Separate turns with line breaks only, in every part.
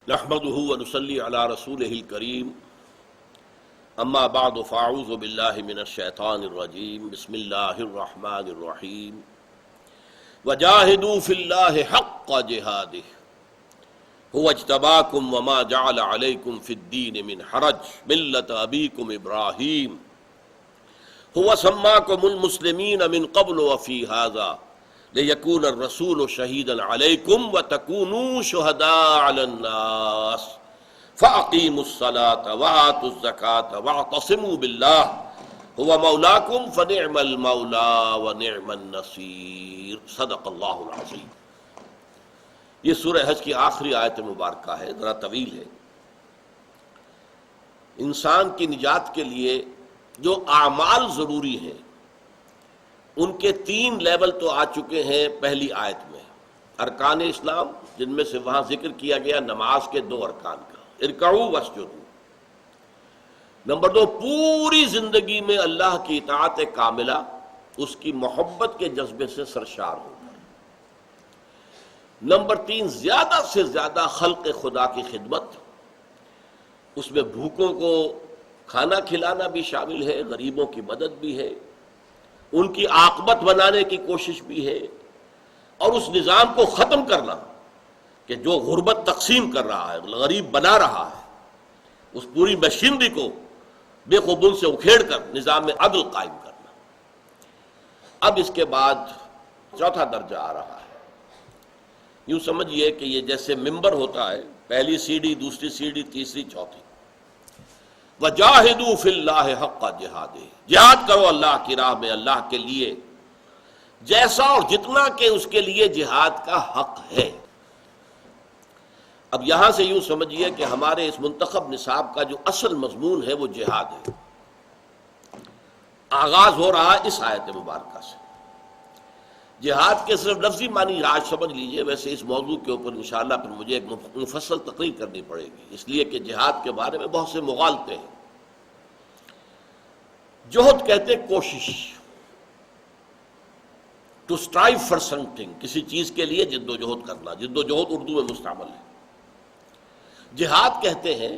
نحمده ونصلي على رسوله الكريم اما بعد فاعوذ بالله من الشيطان الرجيم بسم الله الرحمن الرحيم وجاهدوا في الله حق جهاده هو اجتباكم وما جعل عليكم في الدين من حرج ملة أبيكم إبراهيم هو سماكم المسلمين من قبل وفي هذا ليكون الرسول شهيدا عليكم وتكونوا شهداء على الناس فأقيموا الصلاة وآتوا الزكاة واعتصموا بالله هو مولاكم فنعم المولى ونعم النصير صدق اللہ العظیم۔ یہ سورہ حج کی آخری آیت مبارکہ ہے، ذرا طویل ہے۔ انسان کی نجات کے لیے جو اعمال ضروری ہیں ان کے 3 لیول تو آ چکے ہیں پہلی آیت میں، ارکان اسلام، جن میں سے وہاں ذکر کیا گیا نماز کے 2 ارکان کا، ارکعوا واسجدوا۔ نمبر 2، پوری زندگی میں اللہ کی اطاعت کاملہ، اس کی محبت کے جذبے سے سرشار ہو۔ نمبر 3، زیادہ سے زیادہ خلق خدا کی خدمت، اس میں بھوکوں کو کھانا کھلانا بھی شامل ہے، غریبوں کی مدد بھی ہے، ان کی عاقبت بنانے کی کوشش بھی ہے، اور اس نظام کو ختم کرنا کہ جو غربت تقسیم کر رہا ہے، غریب بنا رہا ہے، اس پوری مشینری کو بے قبول سے اکھیڑ کر نظام میں عدل قائم کرنا۔ اب اس کے بعد 4تھا درجہ آ رہا ہے۔ یوں سمجھئے کہ یہ جیسے ممبر ہوتا ہے، پہلی سیڑھی، دوسری سیڑھی، تیسری، چوتھی۔ وَجَاهِدُوا فِي اللَّهِ حَقَّ جِهَادِهِ، جہاد کرو اللہ کی راہ میں، اللہ کے لیے جیسا اور جتنا کہ اس کے لیے جہاد کا حق ہے۔ اب یہاں سے یوں سمجھئے کہ ہمارے اس منتخب نصاب کا جو اصل مضمون ہے وہ جہاد ہے۔ آغاز ہو رہا ہے اس آیت مبارکہ سے۔ جہاد کے صرف لفظی معنی آج سمجھ لیجئے، ویسے اس موضوع کے اوپر انشاءاللہ پھر مجھے ایک مفصل تقریر کرنی پڑے گی، اس لیے کہ جہاد کے بارے میں بہت سے مغالطے ہیں۔ جہد کہتے کوشش، to strive for something, کسی چیز کے لیے جد و جہد کرنا، جد و جہد اردو میں مستعمل ہے۔ جہاد کہتے ہیں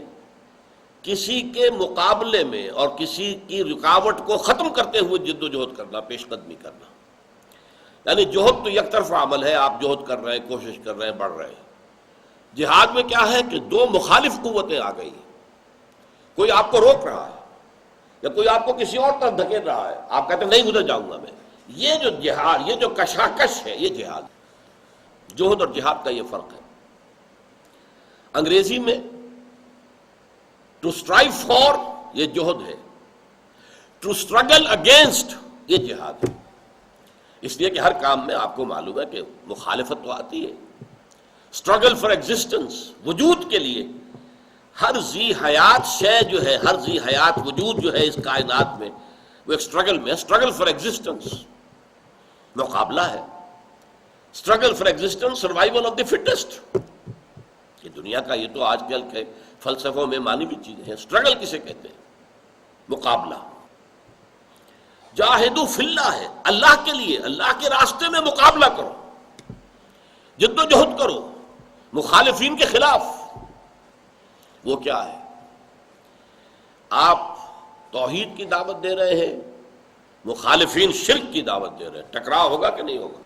کسی کے مقابلے میں اور کسی کی رکاوٹ کو ختم کرتے ہوئے جد و جہد کرنا، پیش قدمی کرنا۔ یعنی جہد تو یک طرفہ عمل ہے، آپ جہد کر رہے ہیں، کوشش کر رہے ہیں، بڑھ رہے ہیں۔ جہاد میں کیا ہے کہ 2 مخالف قوتیں آ گئی، کوئی آپ کو روک رہا ہے یا کوئی آپ کو کسی اور طرف دھکیل رہا ہے، آپ کہتے ہیں نہیں ادھر جاؤں گا میں۔ یہ جو جہاد، یہ جو کشاکش ہے، یہ جہاد ہے۔ جہد اور جہاد کا یہ فرق ہے۔ انگریزی میں ٹو اسٹرائیو فار یہ جہد ہے، ٹو اسٹرگل اگینسٹ یہ جہاد ہے۔ اس لیے کہ ہر کام میں آپ کو معلوم ہے کہ مخالفت تو آتی ہے۔ اسٹرگل فار ایگزسٹنس، وجود کے لیے ہر ذی حیات شے جو ہے، ہر ذی حیات وجود جو ہے اس کائنات میں، وہ ایک اسٹرگل میں، اسٹرگل فار ایگزسٹنس، مقابلہ ہے۔ Struggle for existence, survival of the fittest. یہ دنیا کا یہ تو آج کل کے فلسفوں میں مانی بھی چیزیں ہیں۔ اسٹرگل کسے کہتے ہیں؟ مقابلہ۔ جاہدوا فی اللہ ہے، اللہ کے لیے، اللہ کے راستے میں مقابلہ کرو، جد و جہد کرو مخالفین کے خلاف۔ وہ کیا ہے؟ آپ توحید کی دعوت دے رہے ہیں، مخالفین شرک کی دعوت دے رہے ہیں، ٹکراؤ ہوگا کہ نہیں ہوگا؟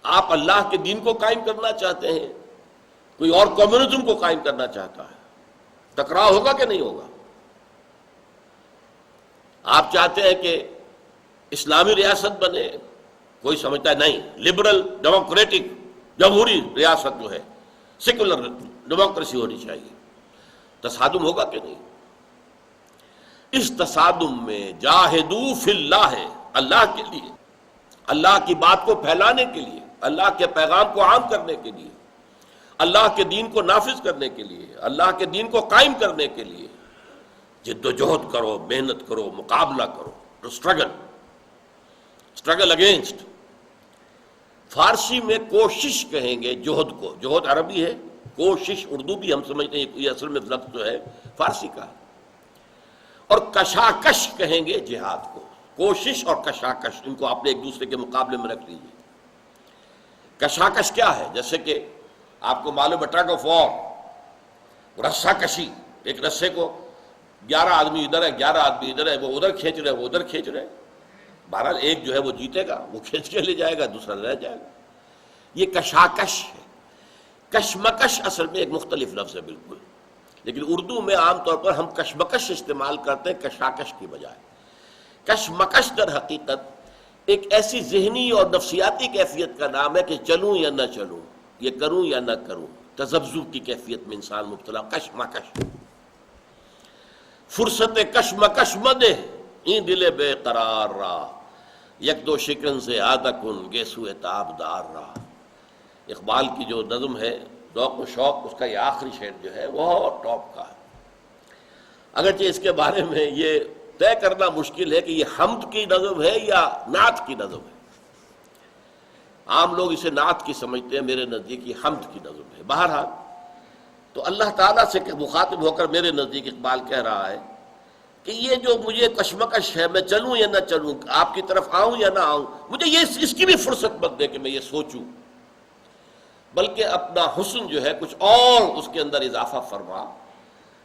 آپ اللہ کے دین کو قائم کرنا چاہتے ہیں، کوئی اور کمیونزم کو قائم کرنا چاہتا ہے، ٹکراؤ ہوگا کہ نہیں ہوگا؟ آپ چاہتے ہیں کہ اسلامی ریاست بنے، کوئی سمجھتا ہے نہیں، لبرل ڈیموکریٹک جمہوری ریاست جو ہے، سیکولر ڈیموکریسی ہونی چاہیے، تصادم ہوگا کہ نہیں؟ اس تصادم میں جاہدوا فی اللہ ہے، اللہ کے لیے، اللہ کی بات کو پھیلانے کے لیے، اللہ کے پیغام کو عام کرنے کے لیے، اللہ کے دین کو نافذ کرنے کے لیے، اللہ کے دین کو قائم کرنے کے لیے جد و جہد کرو، محنت کرو، مقابلہ کرو، ٹو اسٹرگل، اسٹرگل اگینسٹ۔ فارسی میں کوشش کہیں گے جہد کو، جہد عربی ہے، کوشش اردو بھی ہم سمجھتے ہیں یہ اصل میں لفظ جو ہے فارسی کا ہے۔ اور کشاکش کہیں گے جہاد کو، کوشش اور کشاکش، ان کو آپ نے ایک دوسرے کے مقابلے میں رکھ لیجیے۔ کشاکش کیا ہے؟ جیسے کہ آپ کو معلوم ہے ٹرگ آف وار، رسا کشی، ایک رسے کو 11 آدمی ادھر ہے 11 آدمی ادھر ہے، وہ ادھر کھینچ رہے وہ ادھر کھینچ رہے، بہرحال ایک جو ہے وہ جیتے گا، وہ کھینچ کے لے جائے گا، دوسرا رہ جائے گا۔ یہ کشاکش ہے۔ کشمکش اصل میں ایک مختلف لفظ ہے بالکل، لیکن اردو میں عام طور پر ہم کشمکش استعمال کرتے ہیں کشاکش کی بجائے۔ کشمکش در حقیقت ایک ایسی ذہنی اور نفسیاتی کیفیت کا نام ہے کہ چلوں یا نہ چلوں، یہ کروں یا نہ کروں، تذبذب کی کیفیت میں انسان مبتلا۔ کشمکش، فرصت کشمکش مدے این دل بے قرار را، یک دو شکن سے آدھا کن گیسو تابدار را۔ اقبال کی جو نظم ہے ذوق و شوق، اس کا یہ آخری شعر جو ہے وہ ٹاپ کا ہے۔ اگرچہ اس کے بارے میں یہ طے کرنا مشکل ہے کہ یہ حمد کی نظم ہے یا نعت کی نظم ہے۔ عام لوگ اسے نعت کی سمجھتے ہیں، میرے نزدیک یہ حمد کی نظم ہے۔ بہرحال تو اللہ تعالیٰ سے مخاطب ہو کر میرے نزدیک اقبال کہہ رہا ہے کہ یہ جو مجھے کشمکش ہے، میں چلوں یا نہ چلوں، آپ کی طرف آؤں یا نہ آؤں، مجھے یہ اس کی بھی فرصت مت دے کہ میں یہ سوچوں، بلکہ اپنا حسن جو ہے کچھ اور اس کے اندر اضافہ فرما۔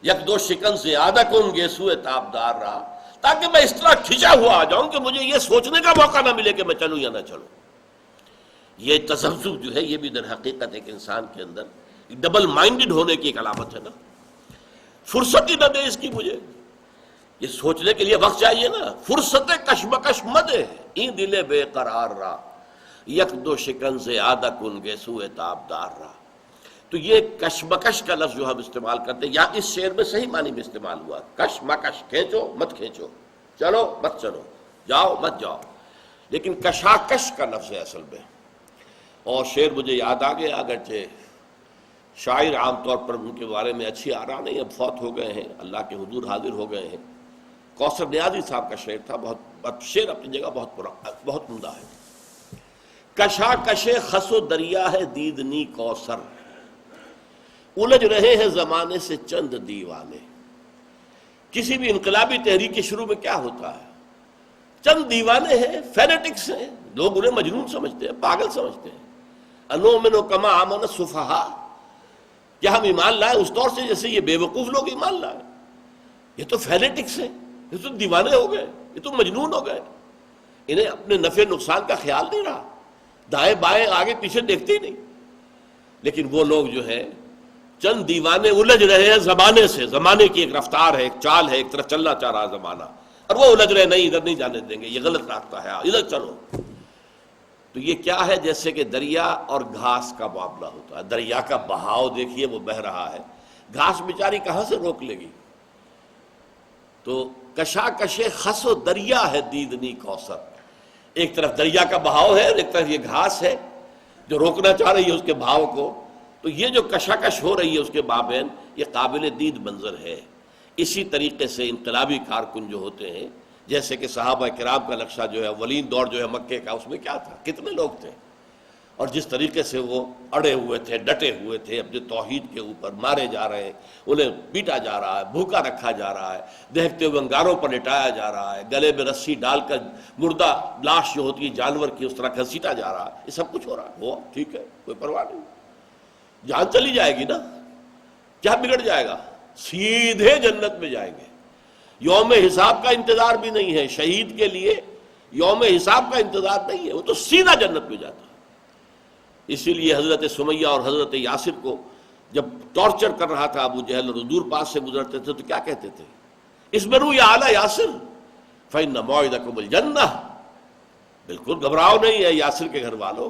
یک دو شکن سے آدھا کن گیسو تابدار رہا، تاکہ میں اس طرح کھنچا ہوا آ جاؤں کہ مجھے یہ سوچنے کا موقع نہ ملے کہ میں چلوں یا نہ چلوں۔ یہ تذبذب جو ہے یہ بھی در حقیقت ایک انسان کے اندر ڈبل مائنڈڈ ہونے کی ایک علامت ہے نا۔ فرصت ہی نہ دے اس کی، مجھے یہ سوچنے کے لیے وقت چاہیے نا۔ فرصت کشمکش مدے این دل بے قرار را، یک دو شکن سے آدھا کن گیسو تابدار را۔ تو یہ کشمکش کا لفظ جو ہم استعمال کرتے ہیں، یا اس شعر میں صحیح معنی میں استعمال ہوا، کشمکش، کھینچو مت کھینچو، چلو مت چلو، جاؤ مت جاؤ، لیکن کشاکش کا لفظ ہے اصل میں۔ اور شعر مجھے یاد آ گیا، اگرچہ شاعر عام طور پر ان کے بارے میں اچھی آرا نہیں، اب فوت ہو گئے ہیں، اللہ کے حضور حاضر ہو گئے ہیں۔ کوثر نیازی صاحب کا شعر تھا، بہت شعر اپنی جگہ بہت عمدہ ہے۔ کشاکش خس و دریا ہے دیدنی کوثر، الجھ رہے ہیں زمانے سے چند دیوانے۔ کسی بھی انقلابی تحریک کے شروع میں کیا ہوتا ہے؟ چند دیوانے ہیں، فینیٹکس ہیں، لوگ انہیں مجنون سمجھتے ہیں، پاگل سمجھتے ہیں۔ انؤمن کما آمن السفہاء، کیا ہم ایمان لائے اس طور سے جیسے یہ بے وقوف لوگ ایمان لائے؟ یہ تو فینیٹکس ہیں، یہ تو دیوانے ہو گئے، یہ تو مجنون ہو گئے، انہیں اپنے نفع نقصان کا خیال نہیں رہا، دائیں بائیں آگے پیچھے دیکھتے ہی نہیں۔ لیکن وہ لوگ جو ہے چند دیوانے الجھ رہے ہیں زمانے سے، زمانے کی ایک رفتار ہے، ایک چال ہے، ایک طرف چلنا چاہ رہا زمانہ، اور وہ الجھ رہے نہیں، ادھر نہیں جانے دیں گے، یہ غلط راستہ ہے، ادھر چلو۔ تو یہ کیا ہے؟ جیسے کہ دریا اور گھاس کا معاملہ ہوتا ہے۔ دریا کا بہاؤ دیکھیے، وہ بہہ رہا ہے، گھاس بیچاری کہاں سے روک لے گی؟ تو کشاکش خس و دریا ہے دیدنی کوثر، ایک طرف دریا کا بہاؤ ہے اور ایک طرف یہ گھاس ہے جو روکنا چاہ رہی ہے اس کے بہاؤ کو۔ تو یہ جو کشاکش ہو رہی ہے اس کے مابین، یہ قابل دید منظر ہے۔ اسی طریقے سے انقلابی کارکن جو ہوتے ہیں، جیسے کہ صحابہ کرام کا نقشہ جو ہے اولین دور جو ہے مکے کا، اس میں کیا تھا؟ کتنے لوگ تھے، اور جس طریقے سے وہ اڑے ہوئے تھے، ڈٹے ہوئے تھے اپنے توحید کے اوپر، مارے جا رہے ہیں، انہیں پیٹا جا رہا ہے، بھوکا رکھا جا رہا ہے، دہکتے ہوئے انگاروں پر لٹایا جا رہا ہے، گلے میں رسی ڈال کر مردہ لاش جو ہوتی ہے جانور کی اس طرح گھسیٹا جا رہا ہے، یہ سب کچھ ہو رہا ہے۔ وہ ٹھیک ہے، کوئی پرواہ نہیں، جان چلی جائے گی نا، کیا بگڑ جائے گا؟ سیدھے جنت میں جائیں گے۔ یوم حساب کا انتظار بھی نہیں ہے شہید کے لیے، یوم حساب کا انتظار نہیں ہے، وہ تو سیدھا جنت میں جاتا ہے۔ اسی لیے حضرت سمیہ اور حضرت یاسر کو جب ٹارچر کر رہا تھا ابو جہل اور حضور پاس سے گزرتے تھے تو کیا کہتے تھے؟ اصبروا یا آل یاسر فإن موعدکم الجنہ، بالکل گھبراؤ نہیں ہے یاسر کے گھر والوں،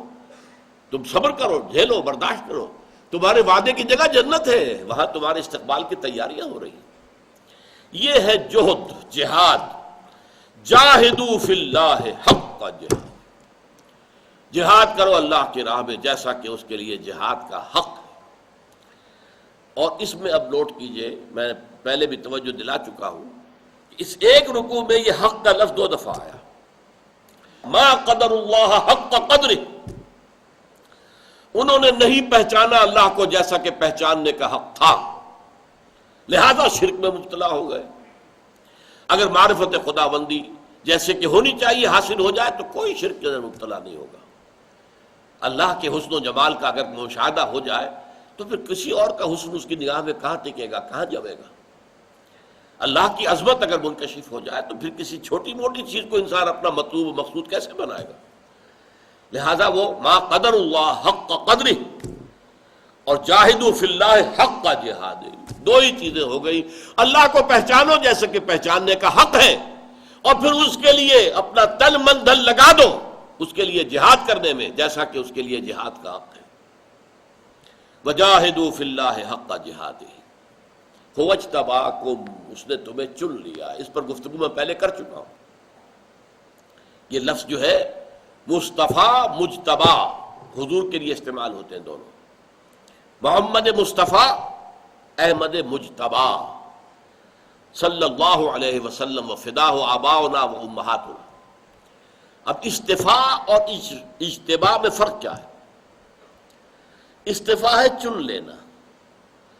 تم صبر کرو، جھیلو، برداشت کرو، تمہارے وعدے کی جگہ جنت ہے، وہاں تمہارے استقبال کی تیاریاں ہو رہی ہیں۔ یہ ہے جہد، جہاد، جاہدوا فی اللہ حق جہاد، جہاد کرو اللہ کی راہ میں جیسا کہ اس کے لیے جہاد کا حق ہے۔ اور اس میں اب نوٹ کیجئے، میں پہلے بھی توجہ دلا چکا ہوں کہ اس ایک رکوع میں یہ حق کا لفظ 2 دفعہ آیا، ما قدر اللہ حق قدرہ، انہوں نے نہیں پہچانا اللہ کو جیسا کہ پہچاننے کا حق تھا، لہذا شرک میں مبتلا ہو گئے۔ اگر معرفت خداوندی جیسے کہ ہونی چاہیے حاصل ہو جائے تو کوئی شرک کے اندر مبتلا نہیں ہوگا۔ اللہ کے حسن و جمال کا اگر مشاہدہ ہو جائے تو پھر کسی اور کا حسن اس کی نگاہ میں کہاں ٹکے گا، کہاں جمے گا؟ اللہ کی عظمت اگر منکشف ہو جائے تو پھر کسی چھوٹی موٹی چیز کو انسان اپنا مطلوب و مقصود کیسے بنائے گا؟ لہذا وہ ما قدر اللہ حق قدرہ اور جاہدوا فی اللہ حق کا جہاد، دو ہی چیزیں ہو گئی۔ اللہ کو پہچانو جیسے کہ پہچاننے کا حق ہے، اور پھر اس کے لیے اپنا تن من دھن لگا دو اس کے لیے جہاد کرنے میں جیسا کہ اس کے لیے جہاد کا حق ہے۔ وجاہدوا فی اللہ حق جہادہ هو اجتباکم، اس نے تمہیں چن لیا۔ اس پر گفتگو میں پہلے کر چکا ہوں۔ یہ لفظ جو ہے مصطفیٰ مجتبی حضور کے لیے استعمال ہوتے ہیں دونوں، محمد مصطفیٰ احمد مجتبی صلی اللہ علیہ وسلم وفداہ آباؤنا و امہاتنا۔ اب استفاء اور اجتباء میں فرق کیا ہے؟ استفاء ہے چن لینا،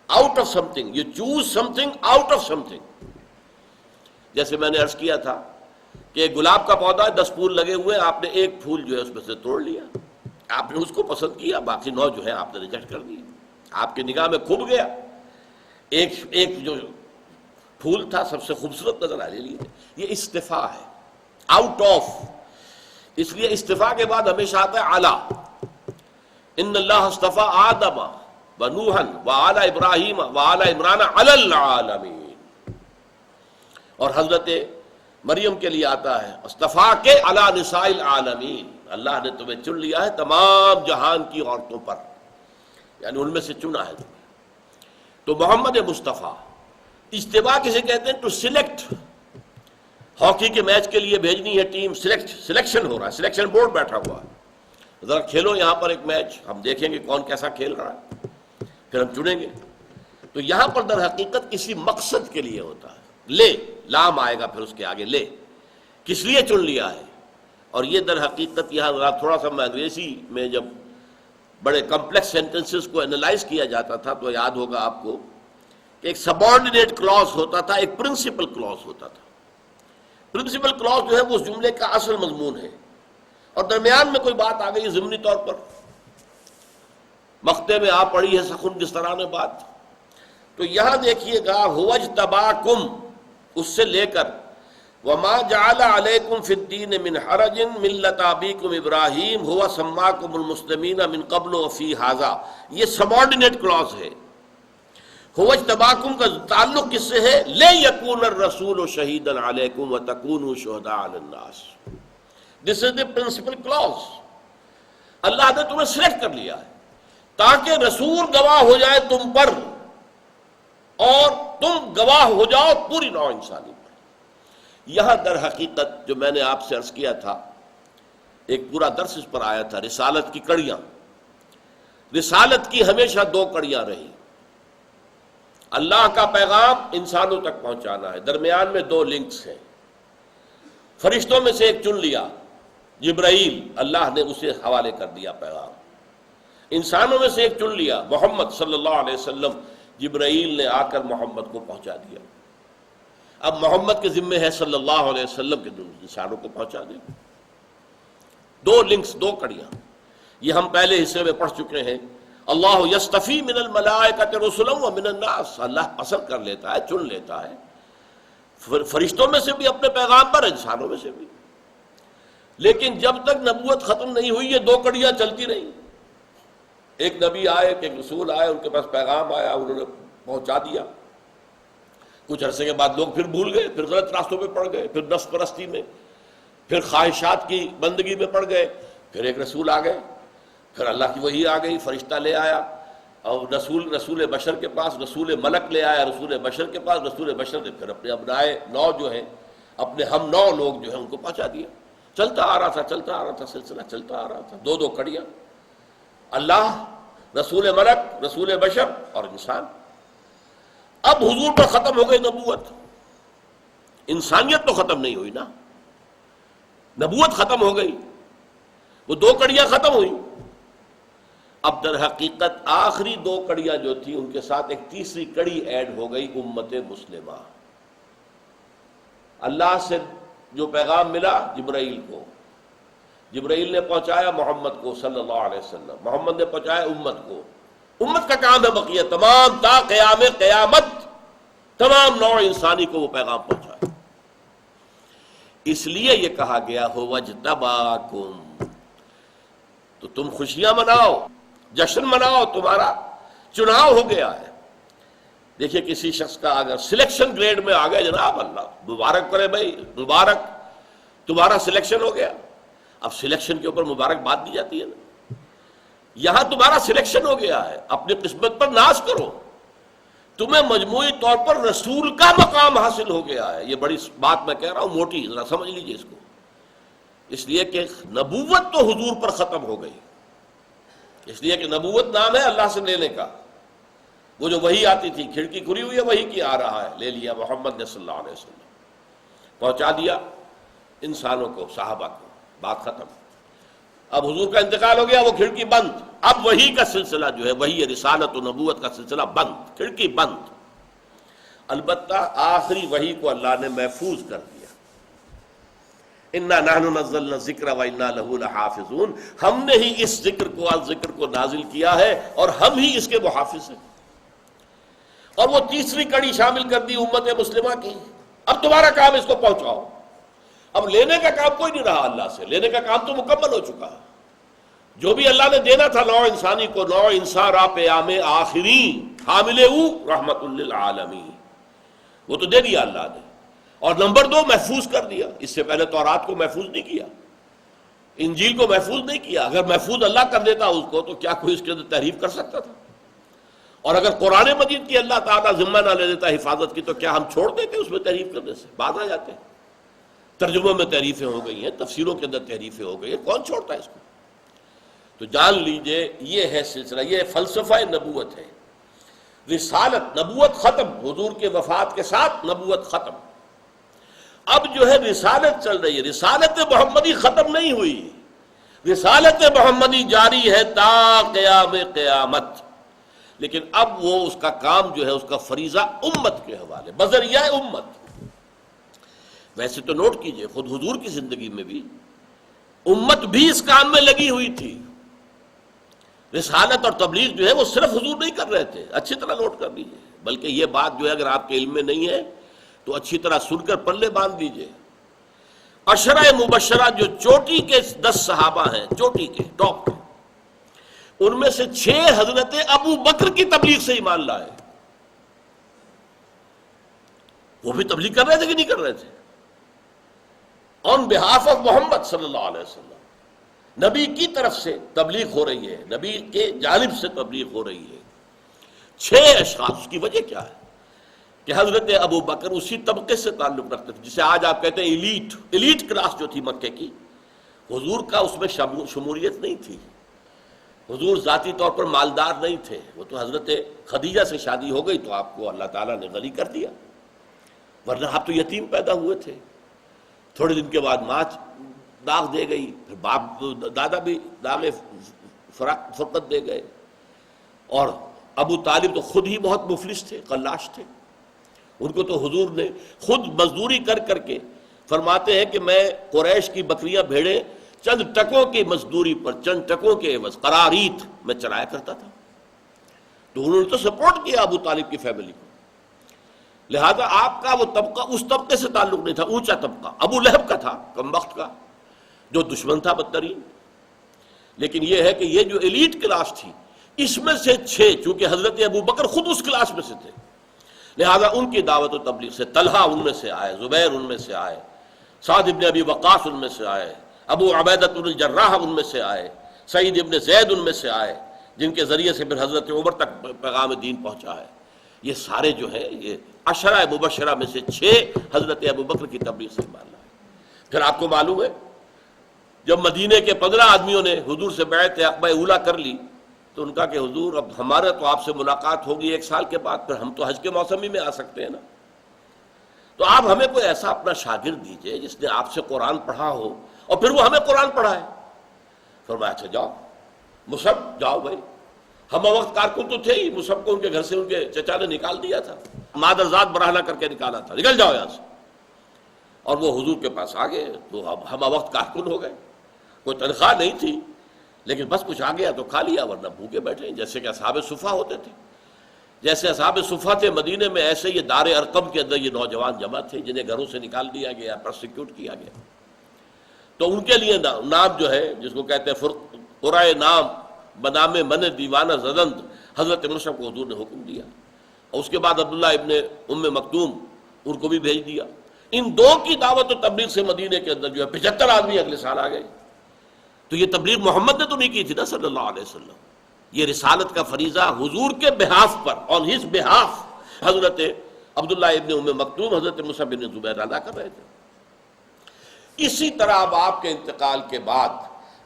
out of some thing, you choose some thing out of some thing. جیسے میں نے عرض کیا تھا کہ گلاب کا پودا ہے، 10 پھول لگے ہوئے، آپ نے ایک پھول جو ہے اس میں سے توڑ لیا، آپ نے اس کو پسند کیا، باقی 9 جو ہے آپ نے ریجیکٹ کر دی، آپ کی نگاہ میں کھب گیا، ایک جو پھول تھا سب سے خوبصورت نظر آنے لیا۔ یہ استفاء ہے، آؤٹ آف۔ اس لیے استفاء کے بعد ہمیشہ آتا ہے اعلیٰ۔ ان اللہ اصطفیٰ آدم ونوحا وآل ابراہیم وآل عمران علی العالمین، اور حضرت مریم کے لیے آتا ہے اصطفیٰ کے علی نساء العالمین، اللہ نے تمہیں چن لیا ہے تمام جہان کی عورتوں پر، یعنی ان میں سے چنا ہے تمہیں۔ تو محمد مصطفیٰ اجتباء کسے کہتے ہیں؟ To select. ہاکی کے میچ کے لیے بھیجنی ہے ٹیم، سلیکشن ہو رہا ہے، سلیکشن بورڈ بیٹھا ہوا ہے، ذرا کھیلو یہاں پر ایک میچ، ہم دیکھیں گے کون کیسا کھیل رہا ہے، پھر ہم چنیں گے۔ تو یہاں پر در حقیقت کسی مقصد کے لیے ہوتا ہے، لے، لام آئے گا پھر اس کے آگے، لے، کس لیے چن لیا ہے۔ اور یہ در حقیقت یہاں تھوڑا سا میں انگریزی میں جب بڑے کمپلیکس سینٹنسز کو انالائز کیا جاتا تھا تو یاد ہوگا آپ کو کہ ایک سبارڈینیٹ کلاس ہوتا تھا، ایک پرنسپل کلاس ہوتا تھا۔ پرنسپل کلاس جو ہے وہ اس جملے کا اصل مضمون ہے، اور درمیان میں کوئی بات آ گئی ضمنی طور پر، مقطع میں آ پڑی ہے سخن گستران بات، تو یہاں دیکھیے گا هو اجتباکم، اس سے لے کر وما جعل علیکم فی الدین من حرج ملۃ ابیکم ابراہیم هو سماکم المسلمین من قبل وفی ھذا، یہ سبارڈینیٹ کلاس ہے۔ هو اجتباکم کا تعلق کس سے ہے؟ لیکون الرسول شہیدا علیکم وتکونوا شہداء علی الناس۔ دس از دی پرنسپل کلاس۔ اللہ نے تمہیں سلیکٹ کر لیا ہے تاکہ رسول گواہ ہو جائے تم پر، اور تم گواہ ہو جاؤ پوری نوع انسانی پر۔ یہاں در حقیقت جو میں نے آپ سے عرض کیا تھا، ایک پورا درس اس پر آیا تھا، رسالت کی کڑیاں۔ رسالت کی ہمیشہ 2 کڑیاں رہی، اللہ کا پیغام انسانوں تک پہنچانا ہے، درمیان میں 2 لنکس ہیں۔ فرشتوں میں سے ایک چن لیا، جبرائیل، اللہ نے اسے حوالے کر دیا پیغام۔ انسانوں میں سے ایک چن لیا، محمد صلی اللہ علیہ وسلم، جبرائیل نے آ کر محمد کو پہنچا دیا۔ اب محمد کے ذمے ہے صلی اللہ علیہ وسلم کے انسانوں کو پہنچا دیں۔ 2 لنکس، 2 کڑیاں، یہ ہم پہلے حصے میں پڑھ چکے ہیں۔ اللہ یستفی من الملائکۃ رسلا ومن الناس، اللہ پسند کر لیتا ہے، چن لیتا ہے فرشتوں میں سے بھی اپنے پیغام پر، انسانوں میں سے بھی۔ لیکن جب تک نبوت ختم نہیں ہوئی یہ 2 کڑیاں چلتی رہیں۔ ایک نبی آئے، ایک رسول آئے، ان کے پاس پیغام آیا، انہوں نے پہنچا دیا، کچھ عرصے کے بعد لوگ پھر بھول گئے، پھر غلط راستوں پہ پڑ گئے، پھر نفس پرستی میں، پھر خواہشات کی بندگی میں پڑ گئے، پھر ایک رسول آ گئے، پھر اللہ کی وحی آ گئی، فرشتہ لے آیا، اور رسول بشر کے پاس، رسول ملک لے آیا رسول بشر کے پاس، رسول بشر نے پھر اپنے ابنائے نو جو ہیں، اپنے ہم نو لوگ جو ہیں ان کو پہنچا دیا۔ چلتا آ رہا تھا، چلتا آ رہا تھا، سلسلہ چلتا آ رہا تھا، 2 کڑیاں، اللہ، رسول ملک، رسول بشر اور انسان۔ اب حضور پر ختم ہو گئی نبوت، انسانیت تو ختم نہیں ہوئی نا، نبوت ختم ہو گئی، وہ 2 کڑیاں ختم ہوئی۔ اب در حقیقت آخری 2 کڑیاں جو تھی ان کے ساتھ ایک تیسری کڑی ایڈ ہو گئی، امت مسلمہ۔ اللہ سے جو پیغام ملا جبرائیل کو، جبرائیل نے پہنچایا محمد کو صلی اللہ علیہ وسلم، محمد نے پہنچایا امت کو۔ امت کا کام ہے بقیہ تمام تا قیام قیامت تمام نوع انسانی کو وہ پیغام پہنچایا۔ اس لیے یہ کہا گیا ہو وجتباکم، تو تم خوشیاں مناؤ، جشن مناؤ، تمہارا چناؤ ہو گیا ہے۔ دیکھیے کسی شخص کا اگر سلیکشن گریڈ میں آ گیا، جناب اللہ مبارک کرے بھائی، مبارک تمہارا سلیکشن ہو گیا۔ اب سلیکشن کے اوپر مبارک بات دی جاتی ہے نا، یہاں تمہارا سلیکشن ہو گیا ہے، اپنی قسمت پر ناز کرو، تمہیں مجموعی طور پر رسول کا مقام حاصل ہو گیا ہے۔ یہ بڑی بات میں کہہ رہا ہوں، موٹی، ذرا سمجھ لیجئے اس کو، اس لیے کہ نبوت تو حضور پر ختم ہو گئی، اس لیے کہ نبوت نام ہے اللہ سے لینے کا۔ وہ جو وحی آتی تھی، کھڑکی کھلی ہوئی ہے وحی کی آ رہا ہے، لے لیا محمد نے صلی اللہ علیہ وسلم، پہنچا دیا انسانوں کو، صحابہ کو، بات ختم۔ اب حضور کا انتقال ہو گیا، وہ کھڑکی بند، اب وحی کا سلسلہ جو ہے، وحی رسالت و نبوت کا سلسلہ بند، کھڑکی بند۔ البتہ آخری وحی کو اللہ نے محفوظ کر دیا، انا نحن نزلنا الذکر وانا لہ لحافظون، ہم نے ہی اس ذکر کو نازل کیا ہے اور ہم ہی اس کے محافظ ہیں۔ اور وہ تیسری کڑی شامل کر دی امت مسلمہ کی، اب تمہارا کام اس کو پہنچاؤ۔ اب لینے کا کام کوئی نہیں رہا اللہ سے، لینے کا کام تو مکمل ہو چکا ہے۔ جو بھی اللہ نے دینا تھا نوع انسانی کو، نوع انسان را پیام آخری حامل رحمت للعالمین، وہ تو دے دیا اللہ نے۔ اور نمبر 2 محفوظ کر دیا، اس سے پہلے تورات کو محفوظ نہیں کیا، انجیل کو محفوظ نہیں کیا۔ اگر محفوظ اللہ کر دیتا اس کو تو کیا کوئی اس کے اندر تحریف کر سکتا تھا؟ اور اگر قرآن مجید کی اللہ تعالیٰ ذمہ نہ لے لیتا حفاظت کی تو کیا ہم چھوڑ دیتے اس میں تحریف کرنے سے؟ باز آ جاتے۔ ترجموں میں تحریفیں ہو گئی ہیں، تفسیروں کے اندر تحریفیں ہو گئی ہیں، کون چھوڑتا ہے اس کو؟ تو جان لیجئے یہ ہے سلسلہ، یہ فلسفہ نبوت ہے۔ رسالت، نبوت ختم، حضور کے وفات کے ساتھ نبوت ختم۔ اب جو ہے رسالت چل رہی ہے، رسالت محمدی ختم نہیں ہوئی، رسالت محمدی جاری ہے تا قیام قیامت۔ لیکن اب وہ اس کا کام جو ہے، اس کا فریضہ امت کے حوالے، بذریعہ امت۔ ویسے تو نوٹ کیجئے خود حضور کی زندگی میں بھی امت بھی اس کام میں لگی ہوئی تھی۔ رسالت اور تبلیغ جو ہے وہ صرف حضور نہیں کر رہے تھے، اچھی طرح نوٹ کر لیجئے۔ بلکہ یہ بات جو ہے اگر آپ کے علم میں نہیں ہے تو اچھی طرح سن کر پلے باندھ دیجئے۔ عشرہ مبشرہ جو چوٹی کے 10 صحابہ ہیں، چوٹی کے ٹاپ کے، ان میں سے 6 حضرت ابو بکر کی تبلیغ سے ایمان لائے۔ وہ بھی تبلیغ کر رہے تھے کہ نہیں کر رہے تھے؟ آن بہاف آف محمد صلی اللہ علیہ وسلم، نبی کی طرف سے تبلیغ ہو رہی ہے، نبی کے جانب سے تبلیغ ہو رہی ہے۔ 6 اشخاص، اس کی وجہ کیا ہے کہ حضرت ابو بکر اسی طبقے سے تعلق رکھتے تھے جسے آج آپ کہتے ہیں ایلیٹ کلاس جو تھی مکے کی۔ حضور کا اس میں شمولیت نہیں تھی، حضور ذاتی طور پر مالدار نہیں تھے، وہ تو حضرت خدیجہ سے شادی ہو گئی تو آپ کو اللہ تعالیٰ نے غنی کر دیا، ورنہ آپ تو یتیم پیدا ہوئے تھے۔ تھوڑے دن کے بعد ماں داغ دے گئی، پھر باپ دادا بھی داغ فرقت دے گئے، اور ابو طالب تو خود ہی بہت مفلس تھے، قلاش تھے۔ ان کو تو حضور نے خود مزدوری کر کر کے فرماتے ہیں کہ میں قریش کی بکریاں بھیڑیں چند ٹکوں کی مزدوری پر، چند ٹکوں کے عوض قراریت میں چلایا کرتا تھا۔ تو انہوں نے تو سپورٹ کیا ابو طالب کی فیملی کو، لہذا آپ کا وہ طبقہ اس طبقے سے تعلق نہیں تھا، اونچا طبقہ ابو لہب کا تھا، کم وقت کا، جو دشمن تھا بدترین۔ لیکن یہ ہے کہ یہ جو ایلیٹ کلاس تھی، اس میں سے 6، چونکہ حضرت ابو بکر خود اس کلاس میں سے تھے، لہذا ان کی دعوت و تبلیغ سے طلحہ ان میں سے آئے، زبیر ان میں سے آئے، سعد ابن ابی وقاص ان میں سے آئے، ابو عبیدہ بن الجراح ان میں سے آئے، سعید ابن زید ان میں سے آئے، جن کے ذریعے سے پھر حضرت عمر تک پیغام دین پہنچا ہے۔ یہ سارے جو ہیں یہ عشرہ مبشرہ میں سے 6 حضرت ابو بکر کی تبلیغ سے ایمان لائے۔ پھر آپ کو معلوم ہے جب مدینے کے 15 آدمیوں نے حضور سے بیعت عقبہ اولیٰ کر لی تو ان کا کہ حضور اب ہمارا تو آپ سے ملاقات ہوگی 1 سال کے بعد، پھر ہم تو حج کے موسم ہی میں آ سکتے ہیں نا، تو آپ ہمیں کوئی ایسا اپنا شاگرد دیجئے جس نے آپ سے قرآن پڑھا ہو اور پھر وہ ہمیں قرآن پڑھائے۔ فرمایا اچھا جاؤ مصعب، جاؤ بھائی، ہم وقت کارکن تو تھے ہی، مصعب کو ان کے گھر سے ان کے چچا نے نکال دیا تھا، مادرزاد براہنہ کر کے نکالا تھا، نکل جاؤ یہاں سے، اور وہ حضور کے پاس آ گئے تو ہم وقت کارکن ہو گئے۔ کوئی تنخواہ نہیں تھی، لیکن بس کچھ آ گیا تو کھا لیا، ورنہ بھوکے بیٹھے ہیں، جیسے کہ اصحاب صفہ ہوتے تھے۔ جیسے اصحاب صفہ تھے مدینے میں، ایسے یہ دار ارقم کے اندر یہ نوجوان جمع تھے جنہیں گھروں سے نکال دیا گیا، پرسیکیوٹ کیا گیا۔ تو ان کے لیے نام جو ہے، جس کو کہتے ہیں قرائے نام بنام من دیوانہ زدند، حضرت مصعب کو حضور نے حکم دیا، اور اس کے بعد عبداللہ ابن ام مکتوم ان کو بھی بھیج دیا۔ ان دو کی دعوت و تبلیغ سے مدینے کے اندر جو ہے 75 آدمی اگلے سال آ گئے۔ تو یہ تبلیغ محمد نے تو نہیں کی تھی نا صلی اللہ علیہ وسلم، یہ رسالت کا فریضہ حضور کے behalf per, on his behalf, حضرت عبداللہ ابن ام مکتوم، حضرت مصعب بن زبیر ادا کر رہے تھے۔ اسی طرح اب آپ کے انتقال کے بعد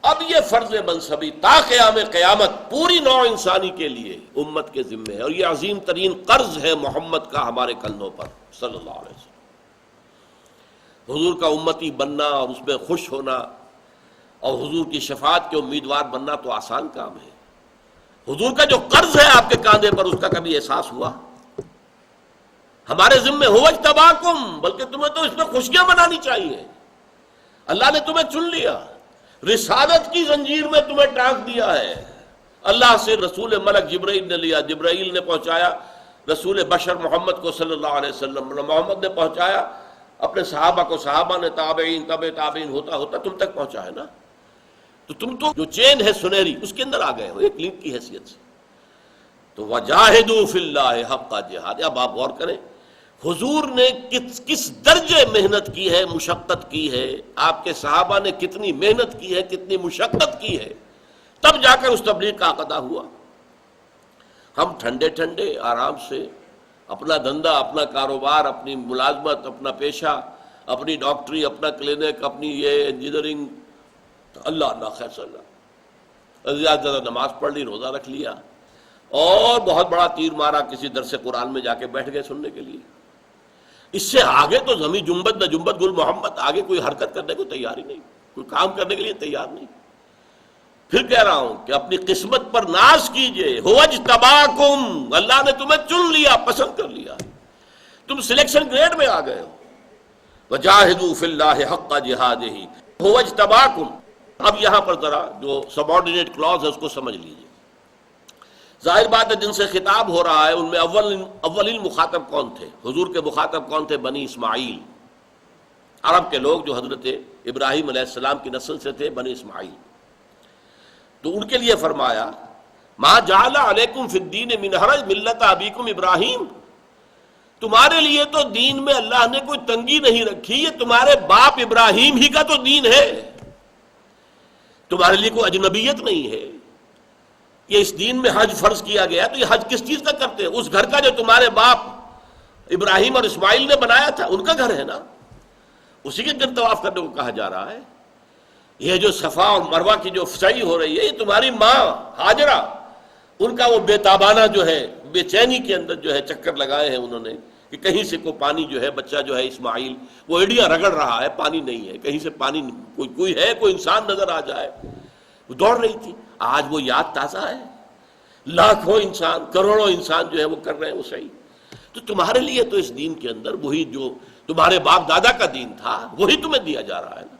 اب یہ فرض منصبی تا قیام قیامت پوری نوع انسانی کے لیے امت کے ذمے ہے، اور یہ عظیم ترین قرض ہے محمد کا ہمارے کندھوں پر صلی اللہ علیہ وسلم۔ حضور کا امتی بننا اور اس میں خوش ہونا اور حضور کی شفاعت کے امیدوار بننا تو آسان کام ہے، حضور کا جو قرض ہے آپ کے کاندھے پر اس کا کبھی احساس ہوا؟ ہمارے ذمے ہو اجتباکم، بلکہ تمہیں تو اس میں خوشیاں منانی چاہیے۔ اللہ نے تمہیں چن لیا، رسالت کی زنجیر میں تمہیں ٹانک دیا ہے۔ اللہ سے رسول ملک جبرائیل نے لیا، جبرائیل نے پہنچایا رسول بشر محمد کو صلی اللہ علیہ وسلم، محمد نے پہنچایا اپنے صحابہ کو، صحابہ نے تابعین، تبع تابعین ہوتا ہوتا تم تک پہنچا ہے نا۔ تو تم تو جو چین ہے سنہری اس کے اندر آ گئے ہو ایک لنک کی حیثیت سے۔ تو وجاہدوا فی اللہ حق جہاد۔ اب آپ غور کریں حضور نے کس درجے محنت کی ہے، مشقت کی ہے، آپ کے صحابہ نے کتنی محنت کی ہے، کتنی مشقت کی ہے، تب جا کر اس تبلیغ کا عقدہ ہوا۔ ہم ٹھنڈے ٹھنڈے آرام سے اپنا دھندا، اپنا کاروبار، اپنی ملازمت، اپنا پیشہ، اپنی ڈاکٹری، اپنا کلینک، اپنی یہ انجینئرنگ، اللہ اللہ خیر صلی اللہ، زیادہ زیادہ نماز پڑھ لی، روزہ رکھ لیا، اور بہت بڑا تیر مارا کسی درس قرآن میں جا کے بیٹھ گئے سننے کے لیے۔ اس سے آگے تو زمیں جنبت نہ جنبت گل محمد، آگے کوئی حرکت کرنے کو تیار ہی نہیں، کوئی کام کرنے کے لیے تیار نہیں۔ پھر کہہ رہا ہوں کہ اپنی قسمت پر ناز کیجئے، هو اجتباکم، اللہ نے تمہیں چن لیا، پسند کر لیا، تم سلیکشن گریڈ میں آ گئے ہو۔ وجاہدوا فی اللہ حق جہادہ، هو اجتباکم۔ اب یہاں پر ذرا جو سبارڈینیٹ کلوز ہے اس کو سمجھ لیجئے۔ ظاہر بات ہے جن سے خطاب ہو رہا ہے ان میں اولین مخاطب کون تھے؟ حضور کے مخاطب کون تھے؟ بنی اسماعیل، عرب کے لوگ جو حضرت ابراہیم علیہ السلام کی نسل سے تھے، بنی اسماعیل۔ تو ان کے لیے فرمایا ما جعل علیکم فی الدین من حرج ملت ابیکم ابراہیم، تمہارے لیے تو دین میں اللہ نے کوئی تنگی نہیں رکھی، یہ تمہارے باپ ابراہیم ہی کا تو دین ہے، تمہارے لیے کوئی اجنبیت نہیں ہے۔ یہ اس دین میں حج فرض کیا گیا، تو یہ حج کس چیز کا کرتے ہیں؟ اس گھر کا جو تمہارے باپ ابراہیم اور اسماعیل نے بنایا تھا، ان کا گھر ہے نا، اسی کے گرد طواف کرنے کو کہا جا رہا ہے۔ یہ جو صفا اور مروہ کی جو سعی ہو رہی ہے، یہ تمہاری ماں ہاجرہ، ان کا وہ بے تابانہ جو ہے، بے چینی کے اندر جو ہے چکر لگائے ہیں انہوں نے کہ کہیں سے کوئی پانی جو ہے، بچہ جو ہے اسماعیل وہ ایڑیاں رگڑ رہا ہے، پانی نہیں ہے، کہیں سے پانی کوئی ہے، کوئی انسان نظر آ جائے، وہ دوڑ رہی تھی۔ آج وہ یاد تازہ ہے، لاکھوں انسان، کروڑوں انسان جو ہے وہ کر رہے ہیں وہ صحیح۔ تو تمہارے لیے تو اس دین کے اندر وہی جو تمہارے باپ دادا کا دین تھا وہی تمہیں دیا جا رہا ہے نا۔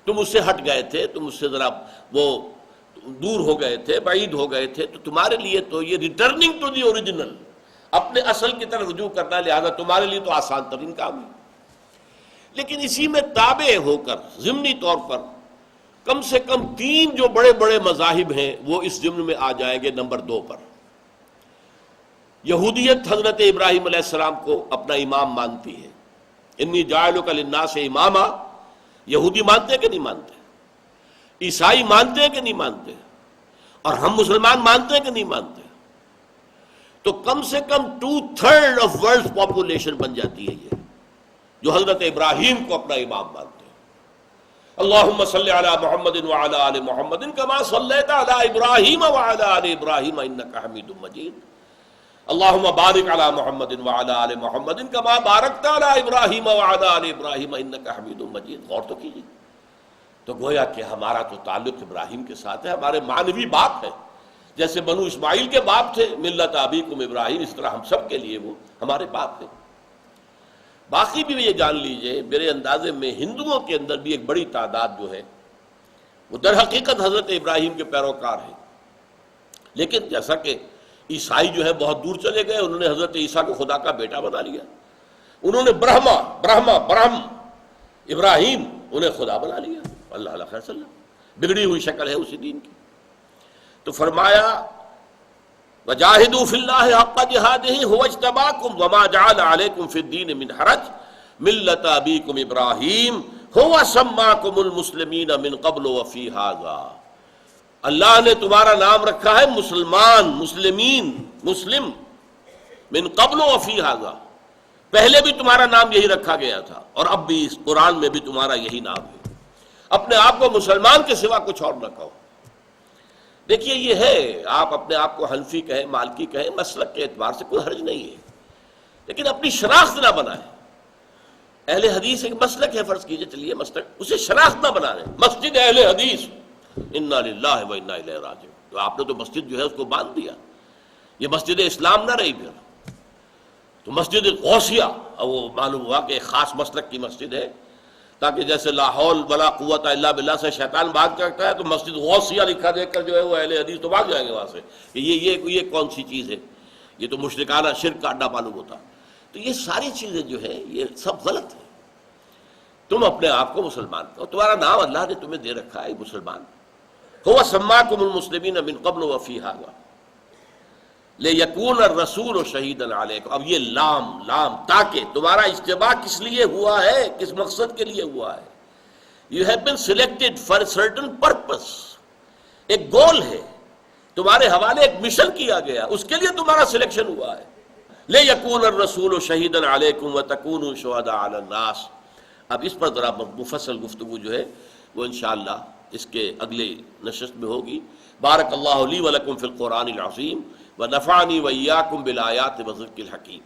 تم اس سے ہٹ گئے تھے، تم اس سے ذرا وہ دور ہو گئے تھے، بعید ہو گئے تھے، تو تمہارے لیے تو یہ ریٹرننگ ٹو دی اوریجنل، اپنے اصل کی طرف رجوع کرنا، لہذا تمہارے لیے تو آسان ترین کام ہے۔ لیکن اسی میں تابع ہو کر ضمنی طور پر کم سے کم 3 جو بڑے بڑے مذاہب ہیں وہ اس ضمن میں آ جائیں گے۔ نمبر 2 پر یہودیت حضرت ابراہیم علیہ السلام کو اپنا امام مانتی ہے، انی جاعلک للناس اماما، یہودی مانتے ہیں کہ نہیں مانتے؟ عیسائی مانتے ہیں کہ نہیں مانتے؟ اور ہم مسلمان مانتے ہیں کہ نہیں مانتے؟ تو کم سے کم 2/3 آف ورلڈ پاپولیشن بن جاتی ہے یہ، جو حضرت ابراہیم کو اپنا امام مانتے ہیں۔ اللہم صلی علی محمد وعلی آل محمد کما صلیت علی ابراہیم وعلی آل ابراہیم انک حمید مجید، اللہم بارک علی محمد وعلی آل محمد کما بارکت علی ابراہیم وعلی آل ابراہیم انک حمید مجید۔ غور تو کیجیے، تو گویا کہ ہمارا تو تعلق ابراہیم کے ساتھ ہے، ہمارے معنوی باپ ہے، جیسے بنو اسماعیل کے باپ تھے ملت ابیکم ابراہیم، اس طرح ہم سب کے لیے وہ ہمارے باپ ہیں۔ باقی بھی یہ جان لیجئے، میرے اندازے میں ہندوؤں کے اندر بھی ایک بڑی تعداد جو ہے وہ در حقیقت حضرت ابراہیم کے پیروکار ہیں، لیکن جیسا کہ عیسائی جو ہے بہت دور چلے گئے، انہوں نے حضرت عیسیٰ کو خدا کا بیٹا بنا لیا، انہوں نے برہم ابراہیم انہیں خدا بنا لیا، اللہ علیہ وسلم بگڑی ہوئی شکل ہے اسی دین کی۔ تو فرمایا وجاہدوا فی اللہ حق جہادہ هو اجتباکم وما جعل علیکم فی الدین من حرج ملۃ ابیکم ابراہیم هو سماکم المسلمین من قبل وفی ھذا، اللہ نے تمہارا نام رکھا ہے مسلمان، مسلمین، مسلم، من قبل وفی ھذا، پہلے بھی تمہارا نام یہی رکھا گیا تھا اور اب بھی اس قرآن میں بھی تمہارا یہی نام ہے، اپنے آپ کو مسلمان کے سوا کچھ اور نہ کہو۔ دیکھیے یہ ہے، آپ اپنے آپ کو حنفی کہیں، مالکی کہیں، مسلک کے اعتبار سے کوئی حرج نہیں ہے، لیکن اپنی شناخت نہ بنائیں۔ اہل حدیث ایک مسلک ہے، فرض کیجئے چلیے مسلک، اسے شناخت نہ بنائیں، مسجد اہل حدیث، انا للہ و انا الیہ راجعون، تو آپ نے تو مسجد جو ہے اس کو باندھ دیا، یہ مسجد اسلام نہ رہی پھر تو مسجد غوثیہ، وہ معلوم ہوا کہ ایک خاص مسلک کی مسجد ہے، تاکہ جیسے لا حول ولا قوت الا باللہ سے شیطان بھاگ جاتا ہے تو مسجد غوثیہ لکھا دیکھ کر جو ہے وہ اہل حدیث تو بھاگ جائیں گے وہاں سے کہ یہ کون سی چیز ہے، یہ تو مشرکانہ شرک کا اڈا معلوم ہوتا۔ تو یہ ساری چیزیں جو ہے یہ سب غلط ہے۔ تم اپنے آپ کو مسلمان کہو، تمہارا نام اللہ نے تمہیں دے رکھا ہے مسلمان، هو سماکم المسلمین من قبل وفی ھذا لیکون الرسول شہیدا علیکم، اب یہ لام تاکہ تمہارا اجتباع کس لیے ہوا ہے، کس مقصد کے لیے ہوا ہے، you have been selected for certain purpose, ایک گول ہے تمہارے حوالے، ایک مشن کیا گیا، اس کے لیے تمہارا سلیکشن ہوا ہے۔ لیکون الرسول شہیدا علیکم وتکونوا شہداء علی الناس، اب اس پر ذرا مفصل گفتگو جو ہے وہ انشاءاللہ اس کے اگلے نشست میں ہوگی۔ بارک اللہ لی ولکم فی القرآن العظیم ونفعنی وإیاکم بالآیات والذکر الحکیم۔